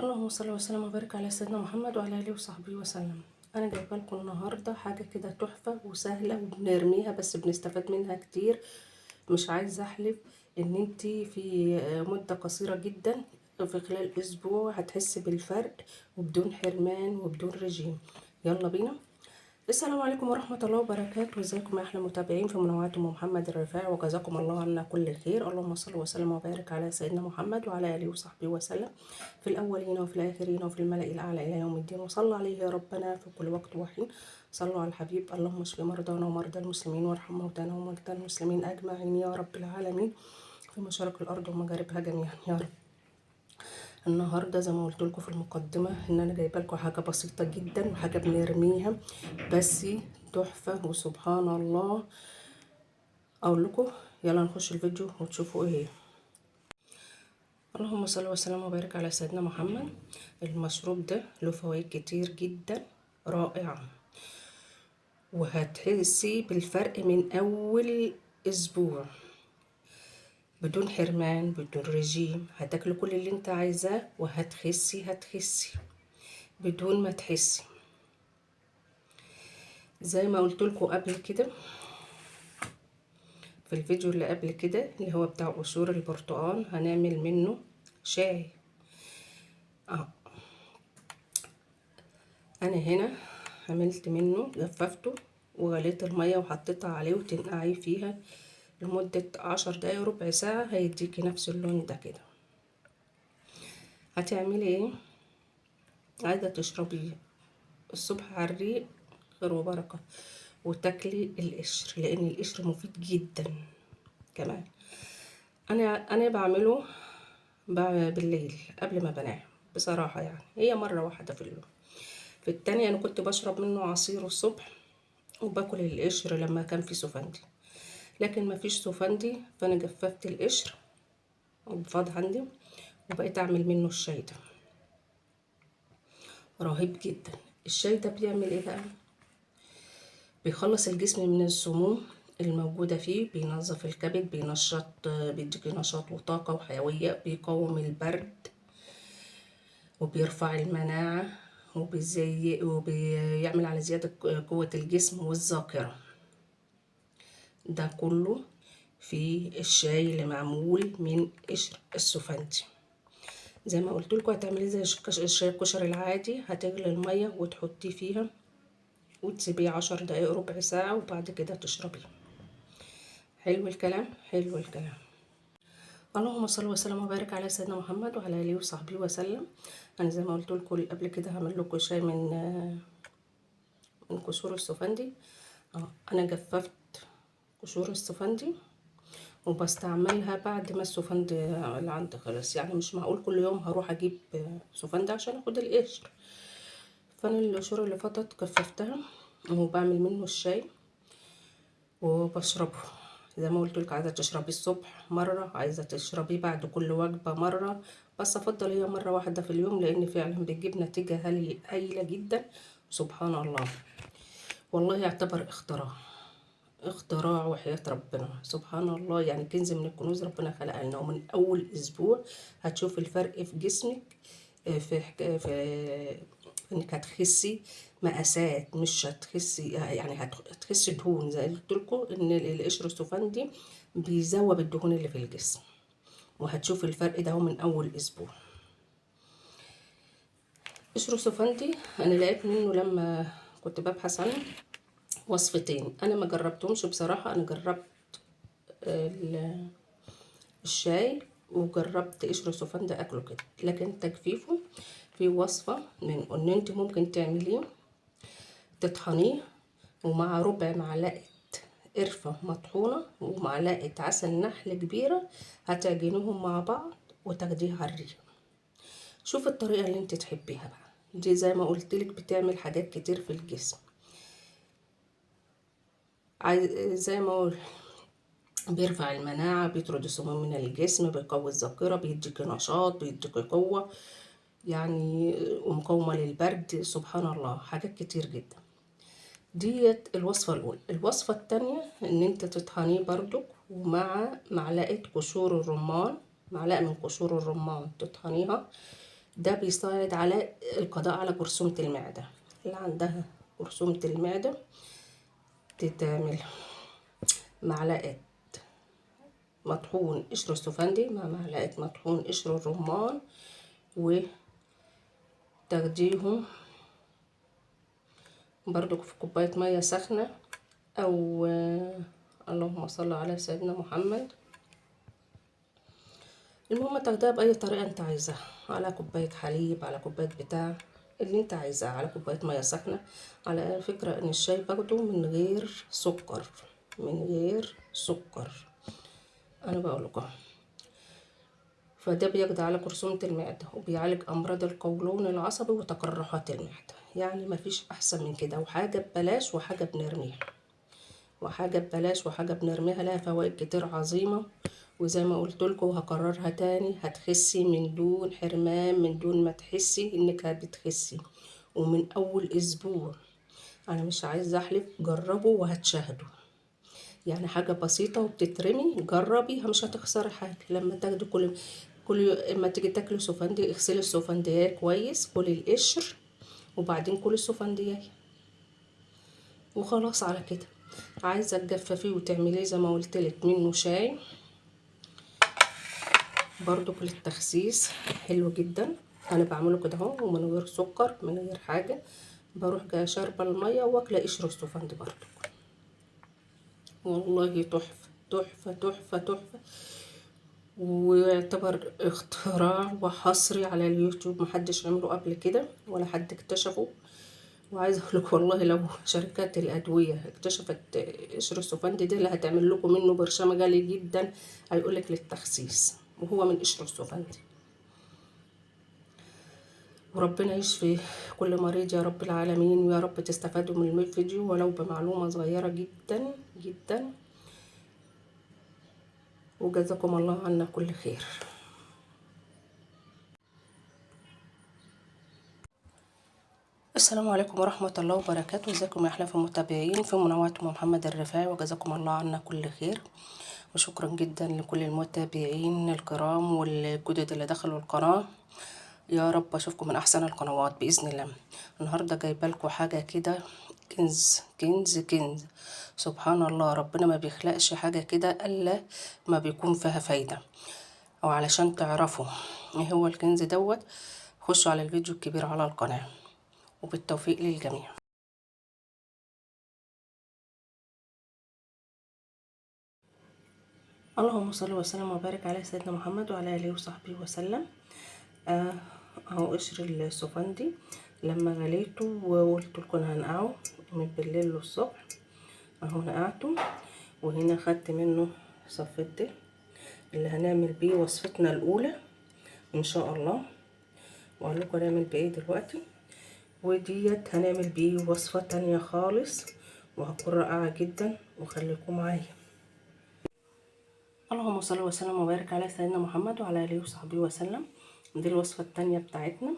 اللهم صل وسلم وبارك على سيدنا محمد وعلى اله وصحبه وسلم. انا جايبه لكم النهارده حاجه كده تحفه وسهله وبنرميها بس بنستفاد منها كتير. مش عايزه احلف ان انتي في مده قصيره جدا، في خلال اسبوع هتحسي بالفرق وبدون حرمان وبدون رجيم. يلا بينا. السلام عليكم ورحمة الله وبركاته. ازيكم يا احلى متابعين في منوعات ام محمد الرفاع، وجزاكم الله عنا كل خير. اللهم صل وسلم وبارك على سيدنا محمد وعلى اله وصحبه وسلم، في الاولين وفي الاخرين وفي الملأ الاعلى الى يوم الدين. وصلى عليه يا ربنا في كل وقت وحين. صلوا على الحبيب. اللهم اشف مرضانا ومرضى المسلمين وارحم موتانا وموتى المسلمين اجمعين يا رب العالمين، في مشارق الارض ومغاربها جميعا يا رب. النهارده زي ما قلت لكم في المقدمه ان انا جايبه لكم حاجه بسيطه جدا وحاجه بنرميها بس تحفه وسبحان الله. اقول لكم يلا نخش الفيديو وتشوفوا ايه هي. اللهم صل وسلم وبارك على سيدنا محمد. المشروب ده له فوائد كتير جدا رائعه، وهتحسي بالفرق من اول اسبوع، بدون حرمان بدون رجيم. هتاكلي كل اللي انت عايزاه وهتخسي بدون ما تحسي. زي ما قلت لكم قبل كده في الفيديو اللي قبل كده اللي هو بتاع قشور البرتقال، هنعمل منه شاي. انا هنا عملت منه، جففته وغليت المية وحطيتها عليه وتنقعي فيها لمدة 10 دقايق ربع ساعة، هيديكي نفس اللون ده كده. هتعملي ايه؟ عايزة تشربيه الصبح على الريق خير وبركة، وتاكلي القشر لان القشر مفيد جدا كمان. انا بعمله بالليل قبل ما بنام بصراحة، يعني هي مرة واحدة في اليوم. في التانية انا كنت بشرب منه عصير الصبح وباكل القشر لما كان في سفندي، لكن ما فيش سفندي فانا جففت القشر وفاض عندي وبقيت اعمل منه الشاي ده. رهيب جدا. الشاي ده بيعمل ايه بقى؟ بيخلص الجسم من السموم الموجودة فيه، بينظف الكبد، بينشط، بيديكي نشاط وطاقة وحيوية، بيقوم البرد وبيرفع المناعة وبيعمل على زيادة قوة الجسم والذاكرة. ده كله في الشاي اللي معمول من قشر السفندي. زي ما قلت لكم هتعملي زي الشاي الكشري العادي، هتغلي المية وتحطيه فيها وتسيبيه 10 دقايق ربع ساعة وبعد كده تشربيه. حلو الكلام، حلو الكلام. اللهم صل وسلم وبارك على سيدنا محمد وعلى اله وصحبه وسلم. انا زي ما قلت لكم قبل كده هعمل لكم شاي من قشور السفندي. انا جففت قشور السفندي وبستعملها بعد ما السفندي اللي عندي خلص، يعني مش معقول كل يوم هروح اجيب سفندي عشان اخد القشر. فانا القشور اللي فاتت جففتها وبعمل منه الشاي وبشربه. زي ما قلت لك، عايزه تشربيه الصبح مره، عايزه تشربيه بعد كل وجبه مره، بس افضل هي مره واحده في اليوم لان فعلا بتجيب نتيجه هايله جدا. سبحان الله، والله يعتبر اختراع وحياة ربنا. سبحان الله، يعني كنز من الكنوز ربنا خلقها لنا. ومن اول اسبوع هتشوف الفرق في جسمك، في انك هتخسي مقاسات، مش هتخسي يعني هتخسي دهون. زي قلت لكم ان القشر السفندي بيذوب الدهون اللي في الجسم، وهتشوف الفرق ده من اول اسبوع. قشر السفندي انا لقيت منه لما كنت ببحث عنه وصفتين، انا ما جربتهمش بصراحة. انا جربت الشاي وجربت قشر سفندي اكله كده، لكن تجفيفه في وصفة من ان انت ممكن تعمليه، تطحنيه ومع ربع معلقة قرفة مطحونة ومعلقة عسل نحل كبيرة، هتعجنوهم مع بعض وتاخديه على الريق. شوف الطريقة اللي انت تحبيها بقى، دي زي ما قلتلك بتعمل حاجات كتير في الجسم. زي ما قلت بيرفع المناعة، بيطرد السموم من الجسم، بيقوي الذاكرة، بيديك نشاط، بيديك قوة يعني، ومقاومة للبرد. سبحان الله، حاجات كتير جدا. ديت الوصفة الأولى. الوصفة التانية ان انت تطحنيه برضك ومع معلقة قشور الرمان، معلقة من قشور الرمان تطحنيها ده بيساعد على القضاء على جرثومة المعدة. اللي عندها جرثومة المعدة تتعمل معلقة مطحون قشر السفندي مع معلقة مطحون قشر الرمان، وتاخديهم برضو في كوباية مية سخنة، أو اللهم صل على سيدنا محمد. المهم تاخديها بأي طريقة انت عايزاها، على كوباية حليب، على كوباية بتاع اللي انت عايزاه، على كوباية مية سخنة. على فكرة ان الشاي باخده من غير سكر، من غير سكر، انا بقول لكم. فده بيقضي على جرثومة المعدة، وبيعالج أمراض القولون العصبي وتقرحات المعدة. يعني مفيش أحسن من كده، وحاجة ببلاش وحاجة بنرميها، وحاجة ببلاش وحاجة بنرميها، لها فوائد كتير عظيمة. وزي ما قلت لكم وهكررها تاني، هتخسي من دون حرمان، من دون ما تحسي انك بتخسي، ومن أول أسبوع. أنا مش عايزة أحلف، جربوا وهتشاهدوا. يعني حاجة بسيطة وبتترمي، جربيها مش هتخسري حاجة. لما تاخدي اما تيجي تاكلي سفندي، اغسلي السفندية كويس، كلي القشر وبعدين كلي السفندية، وخلاص على كده. عايزة تجففيه وتعمليه زي ما قلتلك منه شاي برضو للتخسيس، حلو جدا. انا بعمله كده اهو، ومن غير سكر من غير حاجة. بروح جايه شاربة المية واكله قشر السفندي برضو، والله تحفة تحفة تحفة تحفة. ويعتبر اختراع وحصري على اليوتيوب، محدش عمله قبل كده ولا حد اكتشفه. وعايزه اقول لك والله لو شركات الادويه اكتشفت قشر السفندي ده، اللي هتعمل لكم منه برشام غالي جدا، هيقول لك للتخسيس، وهو من قشر السفندي. وربنا يشفي كل مريض يا رب العالمين، ويا رب تستفادوا من الفيديو ولو بمعلومه صغيره جدا جدا. وجزاكم الله عنا كل خير. السلام عليكم ورحمة الله وبركاته. ازيكم يا احلى المتابعين في منوعات محمد الرفاعي، وجزاكم الله عنا كل خير. وشكرا جدا لكل المتابعين الكرام والجدد اللي دخلوا القناة. يا رب اشوفكم من احسن القنوات باذن الله. النهارده جايبه لكم حاجه كده، كنز كنز كنز. سبحان الله، ربنا ما بيخلقش حاجه كده الا ما بيكون فيها فايده. او علشان تعرفوا ايه هو الكنز دوت، خشوا على الفيديو الكبير على القناه. وبالتوفيق للجميع. اللهم صل وسلم وبارك على سيدنا محمد وعلى اله وصحبه وسلم. اهو قشر السفندي لما غليته وقلت لكم هنقعه من بالليل للصبح، اهو نقعته. وهنا خدت منه صفيته اللي هنعمل بيه وصفتنا الاولى ان شاء الله، واقول لكم هنعمل بايه دلوقتي. وديت هنعمل بيه وصفه تانية خالص، وهتكون رائعه جدا، وخليكم معايا. اللهم صل وسلم وبارك على سيدنا محمد وعلى اله وصحبه وسلم. دي الوصفه التانية بتاعتنا.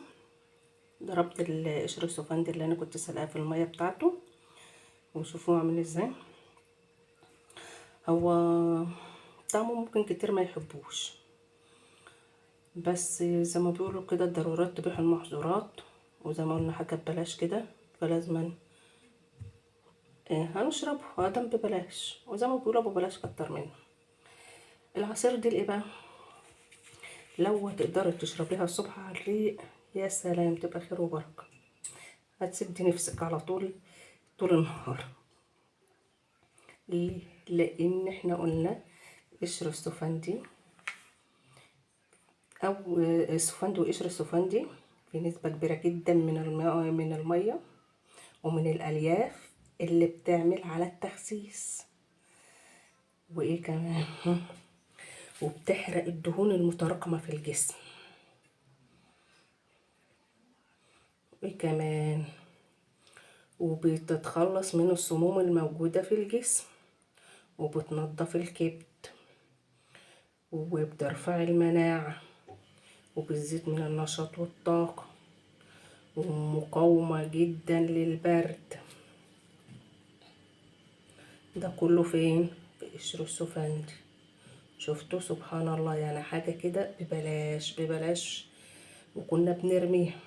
ضربت القشر السفندي اللي انا كنت سلقاه في الميه بتاعته، وشوفوه عامل ازاي. هو طعمه ممكن كتير ما يحبوش، بس زي ما بيقولوا كده الضرورات تبيح المحظورات، وزي ما قلنا حاجه ببلاش كده، فلازم هنشربه ادم ببلاش، وزي ما بيقولوا ببلاش كتر منه. العصير دي الايه بقى، لو هتقدري تشربيها الصبح على الريق يا سلام، تبقى خير وبركه، هتسدي نفسك على طول طول النهار. ليه؟ لان احنا قلنا قشر السفندي او السفندي وقشر السفندي في نسبة كبيرة جدا من المية ومن الالياف اللي بتعمل على التخسيس. وايه كمان وبتحرق الدهون المتراكمة في الجسم. وايه كمان وبتتخلص من السموم الموجودة في الجسم، وبتنظف الكبد، وبترفع المناعة، وبتزيد من النشاط والطاقة، ومقاومة جدا للبرد. ده كله فين؟ في قشر السفندي. شفتوا سبحان الله، يعني حاجة كده ببلاش ببلاش، وكنا بنرميها.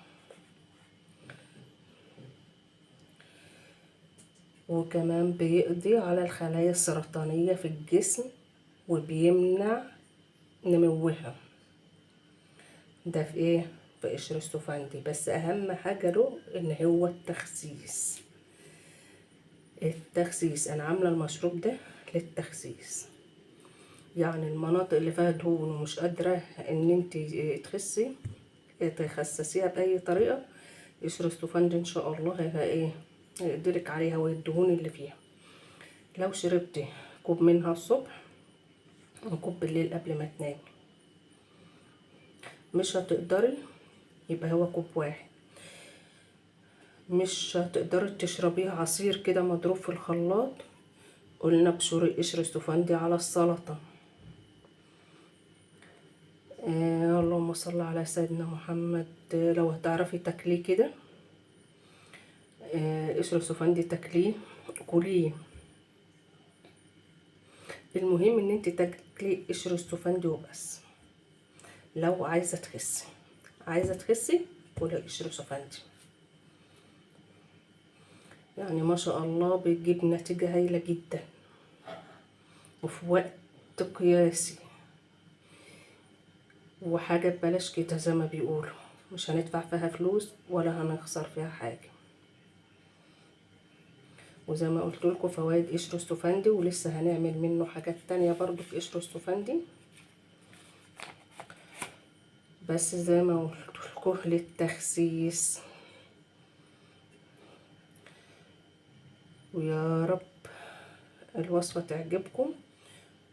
وكمان بيقضي على الخلايا السرطانية في الجسم وبيمنع نموها. ده في ايه؟ في قشر السفندي. بس اهم حاجة له ان هو التخسيس. انا عاملة المشروب ده للتخسيس، يعني المناطق اللي فيها دهون ومش قادرة ان انت تخسي تخسسيها باي طريقة، قشر السفندي ان شاء الله هيقدرك عليها والدهون اللي فيها. لو شربتي كوب منها الصبح وكوب بالليل قبل ما تنامي، مش هتقدري يبقى هو كوب واحد. مش هتقدري تشربيه عصير كده مضروب في الخلاط، قلنا بشوري قشر السفندي على السلطة. اللهم صل على سيدنا محمد. لو هتعرفي تاكليه كده قشر السفندي تاكليه كليه. المهم ان انت تاكلي قشر السفندي وبس. لو عايزه تخسي كلي قشر سفندي، يعني ما شاء الله بتجيب نتيجه هايله جدا وفي وقت قياسي، وحاجه ببلاش كده زي ما بيقولوا، مش هندفع فيها فلوس ولا هنخسر فيها حاجه. وزي ما قلت لكم فوائد قشر السفندي، ولسه هنعمل منه حاجات تانية برضو في قشر السفندي، بس زي ما قلت لكم للتخسيس. ويا رب الوصفة تعجبكم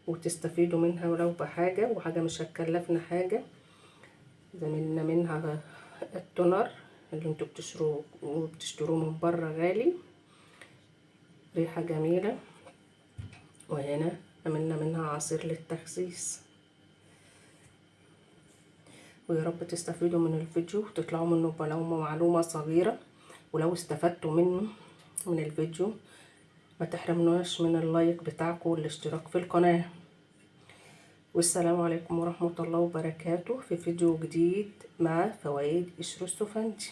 وتستفيدوا منها ولو بحاجة، وحاجة مش هتكلفنا حاجة. زميلنا منها التونر اللي انتوا بتشتروه من بره غالي، ريحة جميلة. وهنا عملنا منها عصير للتخسيس. ويا رب تستفيدوا من الفيديو وتطلعوا منه ولو معلومة صغيرة. ولو استفدتوا منه من الفيديو ما تحرمناش من اللايك بتاعكم والاشتراك في القناة. والسلام عليكم ورحمة الله وبركاته في فيديو جديد مع فوائد قشر السفندي.